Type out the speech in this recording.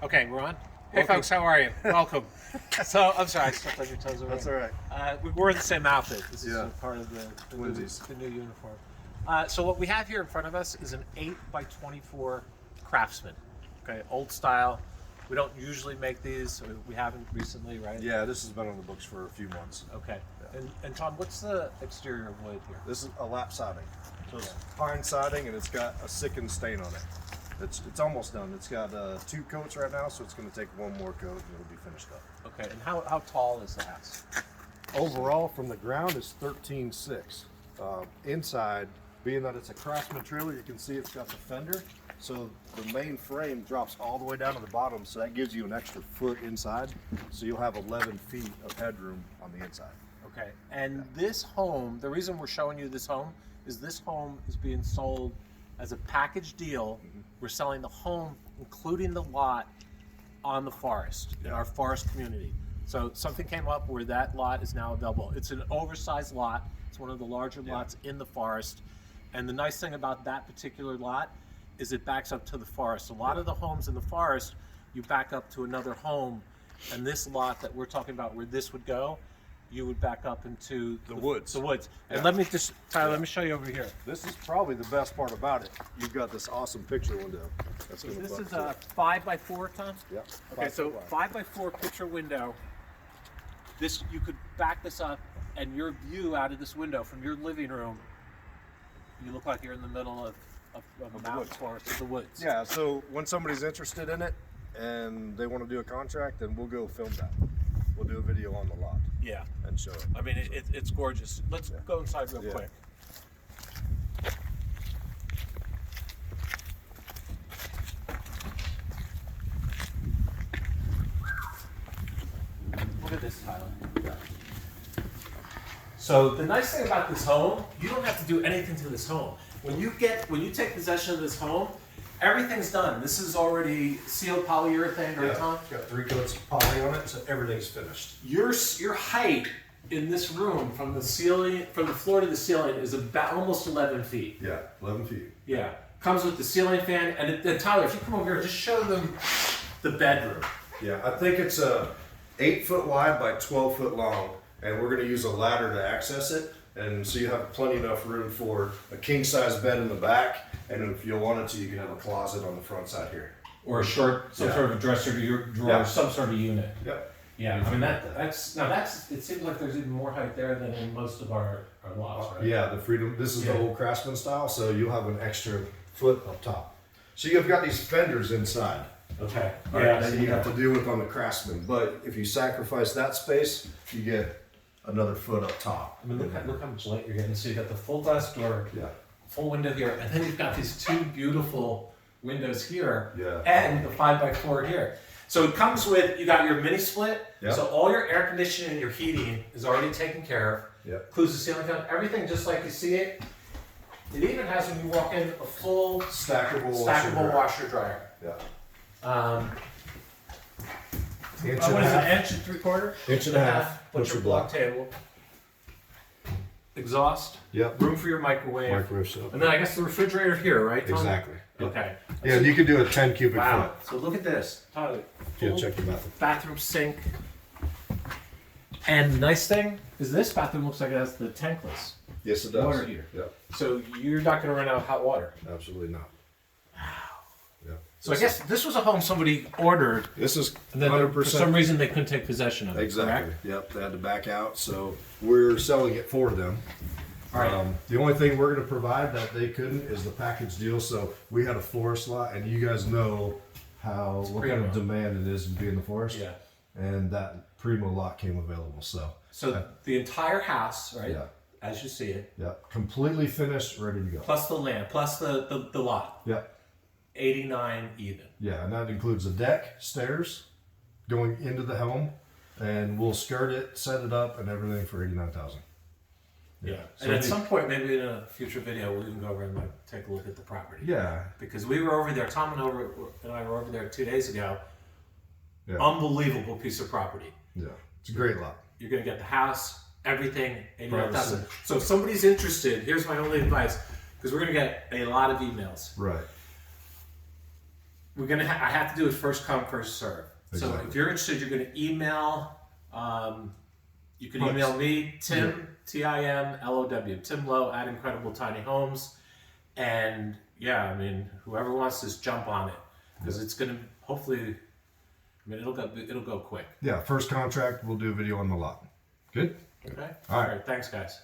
Okay, we're on. Hey, Welcome. folks, how are you? Welcome. So, I'm sorry, I stepped on your toes over. That's all right. We wore the same outfit. This is Yeah. part of the Twinsies. new uniform. So, what we have here in front of us is an 8 by 24 Craftsman. Okay, old style. We don't usually make these. We haven't recently, right? Yeah, this has been on the books for a few months. Okay. Yeah. And Tom, what's the exterior of wood here? This is a lap siding. So it's pine siding and it's got a sickened stain on it. It's almost done. It's got 2 coats right now, so it's going to take 1 more coat and it'll be finished up. Okay, and how tall is the house? Overall, from the ground is 13.6. Inside, being that it's a Craftsman trailer, you can see it's got the fender. So the main frame drops all the way down to the bottom, so that gives you an extra foot inside. So you'll have 11 feet of headroom on the inside. Okay, and this home, the reason we're showing you this home is being sold as a package deal. We're selling the home, including the lot, on the forest, in our forest community. So something came up where that lot is now available. It's an oversized lot. It's one of the larger lots in the forest. And the nice thing about that particular lot is it backs up to the forest. A lot of the homes in the forest, you back up to another home, and this lot that we're talking about where this would go, you would back up into The woods. The woods. And Yeah. let me just, Tyler, let me show you over here. This is probably the best part about it. You've got this awesome picture window. That's So gonna this buck is through a it. 5x4, Tom? Yeah. Okay, so 5 5x4 picture window. This, you could back this up, and your view out of this window from your living room, you look like you're in the middle of a mountain woods. forest of the woods. Yeah, so when somebody's interested in it and they want to do a contract, then we'll go film that. We'll do a video on the lot Yeah. and show it. I mean, it's gorgeous. Let's go inside real Yeah. quick. Look at this, Tyler. So the nice thing about this home, you don't have to do anything to this home. When you take possession of this home, everything's done. This is already sealed polyurethane, right, Tom? It's got 3 coats of poly on it, so everything's finished. Your height in this room from the ceiling, from the floor to the ceiling, is about almost 11 feet. Yeah, 11 feet. Yeah, comes with the ceiling fan, and then Tyler, if you come over here, just show them the bedroom. Yeah, I think it's a 8 foot wide by 12 foot long, and we're going to use a ladder to access it, and so you have plenty enough room for a king size bed in the back, and if you wanted to, you can have a closet on the front side here. Or a short, some Yeah. sort of a dresser to your drawer, Yeah. some sort of unit. Yep. Yeah, I mean that's. It seems like there's even more height there than in most of our lots, right? Yeah, the Freedom. This is Yeah. the old Craftsman style, so you'll have an extra foot up top. So you've got these fenders inside. Okay. Right, that you have to deal with on the Craftsman. But if you sacrifice that space, you get another foot up top. I mean, look how much light you're getting. So you got the full glass door, Yeah. full window here, and then you've got these 2 beautiful windows here, Yeah. and the 5x4 here. So it comes with, you got your mini split, Yeah. so all your air conditioning and your heating is already taken care of. Yeah. Includes the ceiling fan, everything just like you see it. It even has, when you walk in, a full stackable washer dryer. Yeah. What Inch and a is it, half. inch and 3/4? Inch and a half. Butcher block table. Exhaust. Yep. Room for your microwave. Microwave stuff. And then I guess the refrigerator here, right, Tom? Exactly. Okay. Yeah, and you can do a 10 cubic Wow. foot. So look at this. Tyler, Yeah, full check the bathroom. bathroom sink. And the nice thing is this bathroom looks like it has the tankless. Yes, it does. Water heater. Yep. So you're not going to run out of hot water. Absolutely not. Yeah. So I guess this was a home somebody ordered, This is and then 100%. for some reason they couldn't take possession of it. Exactly. Correct? Yep. They had to back out, so we're selling it for them. All right. The only thing we're going to provide that they couldn't is the package deal. So we had a forest lot, and you guys know what kind of primo. demand it is to be in the forest. Yeah. And that primo lot came available. So So the entire house, right? Yeah. As you see it, yeah, completely finished, ready to go. plus the land, plus the lot, Yeah. 89 even. Yeah, and that includes a deck, stairs, going into the home, and we'll skirt it, set it up, and everything for 89,000. Yeah. So And at we- some point, maybe in a future video, we can go over and take a look at the property. Yeah. Because we were over there, Tom and I were over there 2 days ago. Yeah. Unbelievable piece of property. Yeah. It's a great lot. You're going to get the house, everything, 89,000. Privacy. So if somebody's interested, here's my only advice, because we're going to get a lot of emails. Right. I have to do it first come, first serve. So Exactly. if you're interested, you're gonna email, you can Right. email me, Tim, Timlow, Tim Lowe at Incredible Tiny Homes. And yeah, I mean, whoever wants to just jump on it, because it's gonna, hopefully, I mean, it'll go quick. Yeah, first contract, we'll do a video on the lot. Good? Okay? All right. All right, thanks guys.